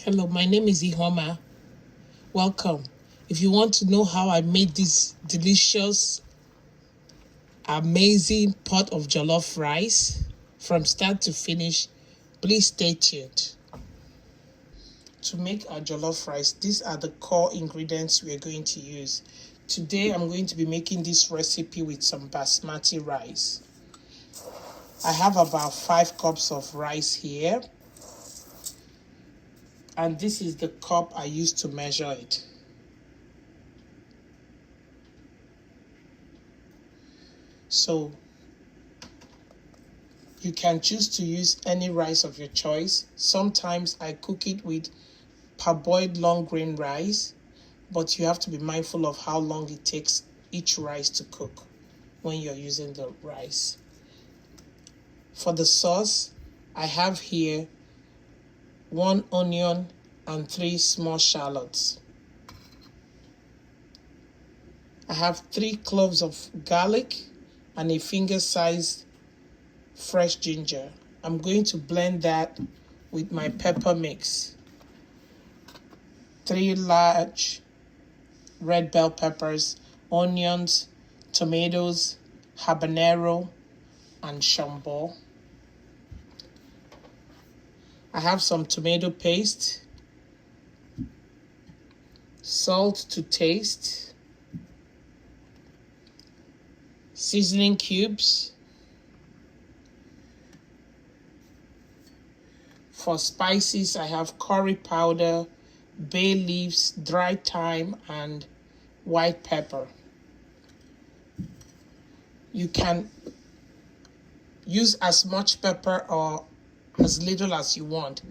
Hello, my name is Ihoma. Welcome. If you want to know how I made this delicious, amazing pot of jollof rice from start to finish, please stay tuned. To make our jollof rice, these are the core ingredients we are going to use. Today I'm going to be making this recipe with some basmati rice. I have about 5 cups of rice here. And this is the cup I used to measure it. So you can choose to use any rice of your choice. Sometimes I cook it with parboiled long grain rice, but you have to be mindful of how long it takes each rice to cook when you're using the rice. For the sauce, I have here 1 onion and 3 small shallots. I have 3 cloves of garlic and a finger-sized fresh ginger. I'm going to blend that with my pepper mix. 3 large red bell peppers, onions, tomatoes, habanero, and shombo. I have some tomato paste, salt to taste, seasoning cubes. For spices, I have curry powder, bay leaves, dry thyme, and white pepper. You can use as much pepper or as little as you want.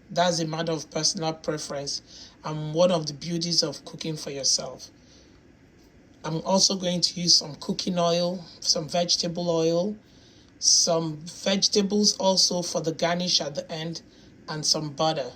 That's a matter of personal preference and one of the beauties of cooking for yourself. I'm also going to use some cooking oil, some vegetable oil, some vegetables also for the garnish at the end, and some butter.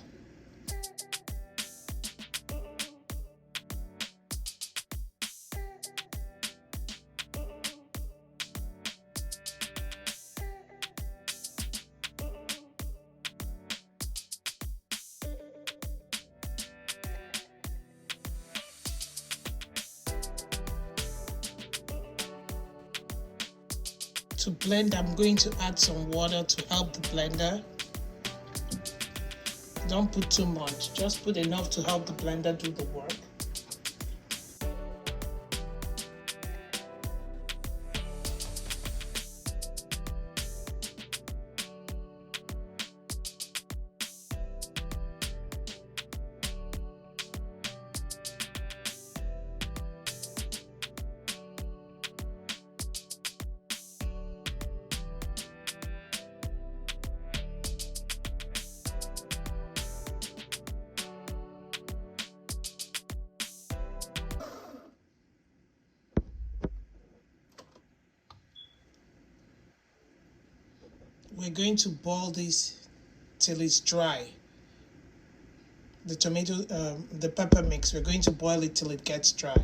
To blend, I'm going to add some water to help the blender. Don't put too much, just put enough to help the blender do the work. We're going to boil this till it's dry. The pepper mix, we're going to boil it till it gets dry.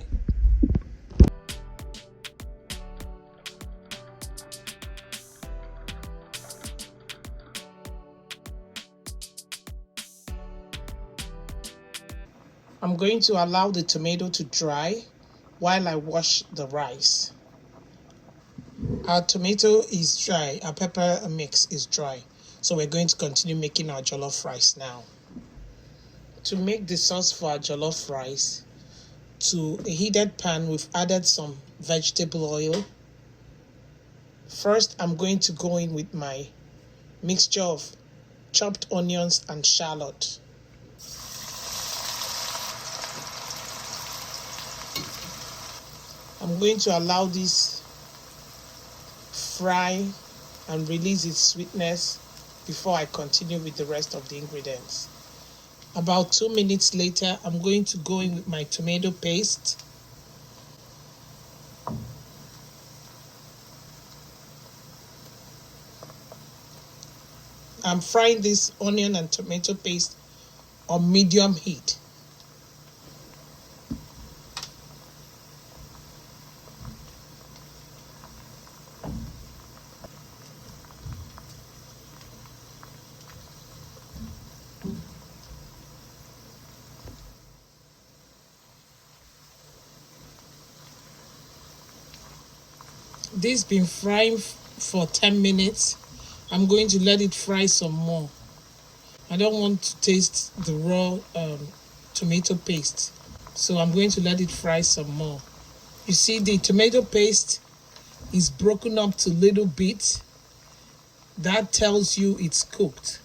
I'm going to allow the tomato to dry while I wash the rice. Our tomato is dry, our pepper mix is dry, so we're going to continue making our jollof rice now. To make the sauce for our jollof rice, to a heated pan, we've added some vegetable oil. First, I'm going to go in with my mixture of chopped onions and shallot. I'm going to allow this fry and release its sweetness before I continue with the rest of the ingredients. About 2 minutes later, I'm going to go in with my tomato paste. I'm frying this onion and tomato paste on medium heat. This been frying for 10 minutes. I'm going to let it fry some more. I don't want to taste the raw tomato paste, so I'm going to let it fry some more. You see, the tomato paste is broken up to little bits. That tells you it's cooked.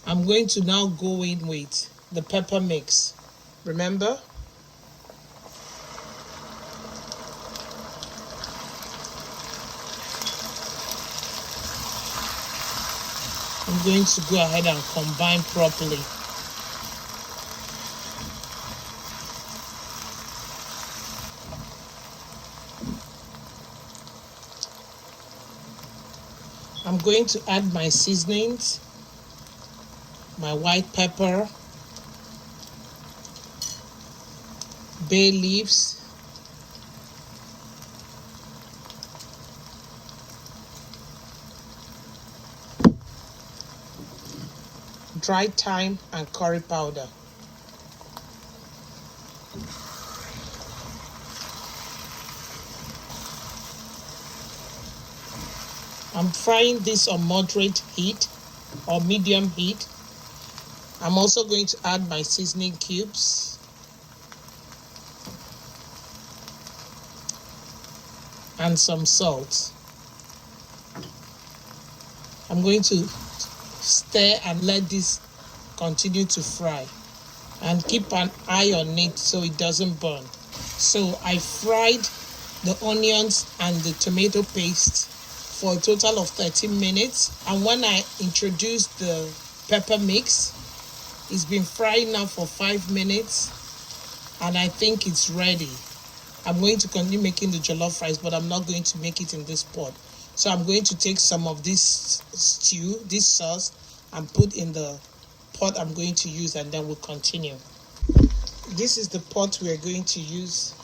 I'm going to now go in with the pepper mix. Remember? I'm going to go ahead and combine properly. I'm going to add my seasonings, my white pepper, bay leaves, dried thyme, and curry powder. I'm frying this on moderate heat or medium heat. I'm also going to add my seasoning cubes and some salt. I'm going to stir and let this continue to fry and keep an eye on it so it doesn't burn. So I fried the onions and the tomato paste for a total of 30 minutes, and when I introduced the pepper mix, it's been frying now for 5 minutes and I think it's ready. I'm going to continue making the jollof rice, but I'm not going to make it in this pot. So I'm going to take some of this stew, this sauce, and put in the pot I'm going to use, and then we'll continue. This is the pot we're going to use.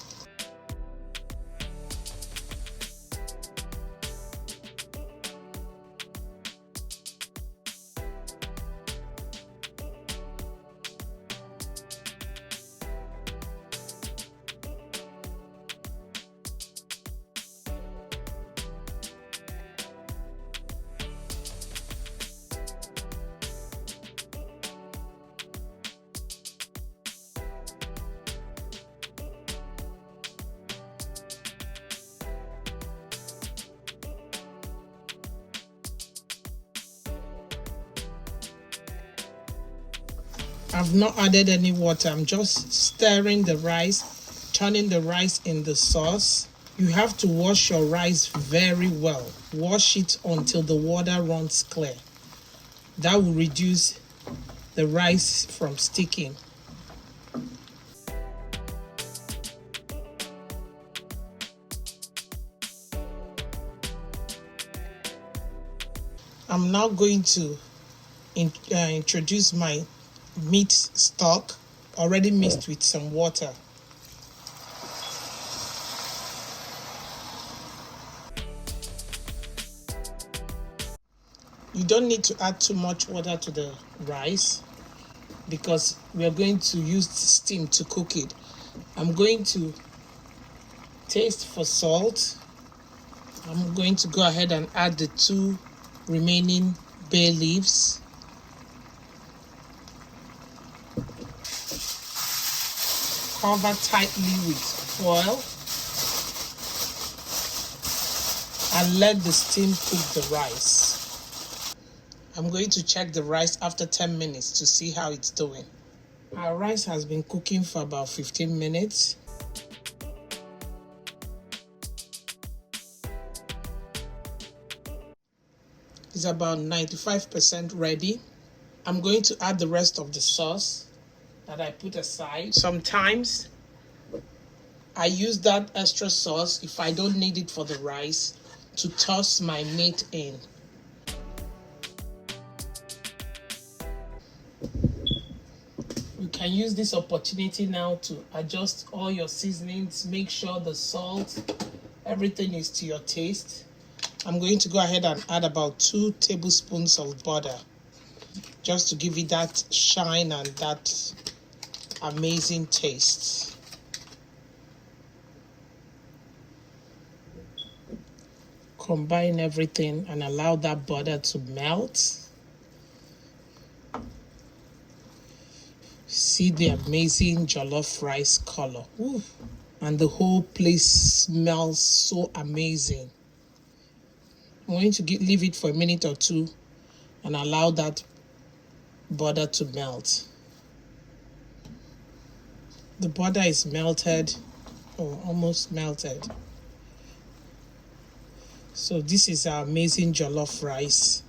I've not added any water. I'm just stirring the rice, turning the rice in the sauce. You have to wash your rice very well. Wash it until the water runs clear. That will reduce the rice from sticking. I'm now going to introduce my meat stock, already mixed with some water. You don't need to add too much water to the rice because we are going to use steam to cook it. I'm going to taste for salt. I'm going to go ahead and add the 2 remaining bay leaves. Cover tightly with foil and let the steam cook the rice. I'm going to check the rice after 10 minutes to see how it's doing. Our rice has been cooking for about 15 minutes. It's about 95% ready. I'm going to add the rest of the sauce that I put aside. Sometimes I use that extra sauce, if I don't need it for the rice, to toss my meat in. You can use this opportunity now to adjust all your seasonings, make sure the salt, everything is to your taste. I'm going to go ahead and add about 2 tablespoons of butter, just to give it that shine and that amazing taste. combine everything and allow that butter to melt. See the amazing jollof rice color. Ooh. And the whole place smells so amazing. I'm going to leave it for a minute or two and allow that butter to melt. The butter is melted, or almost melted. So this is our amazing jollof rice.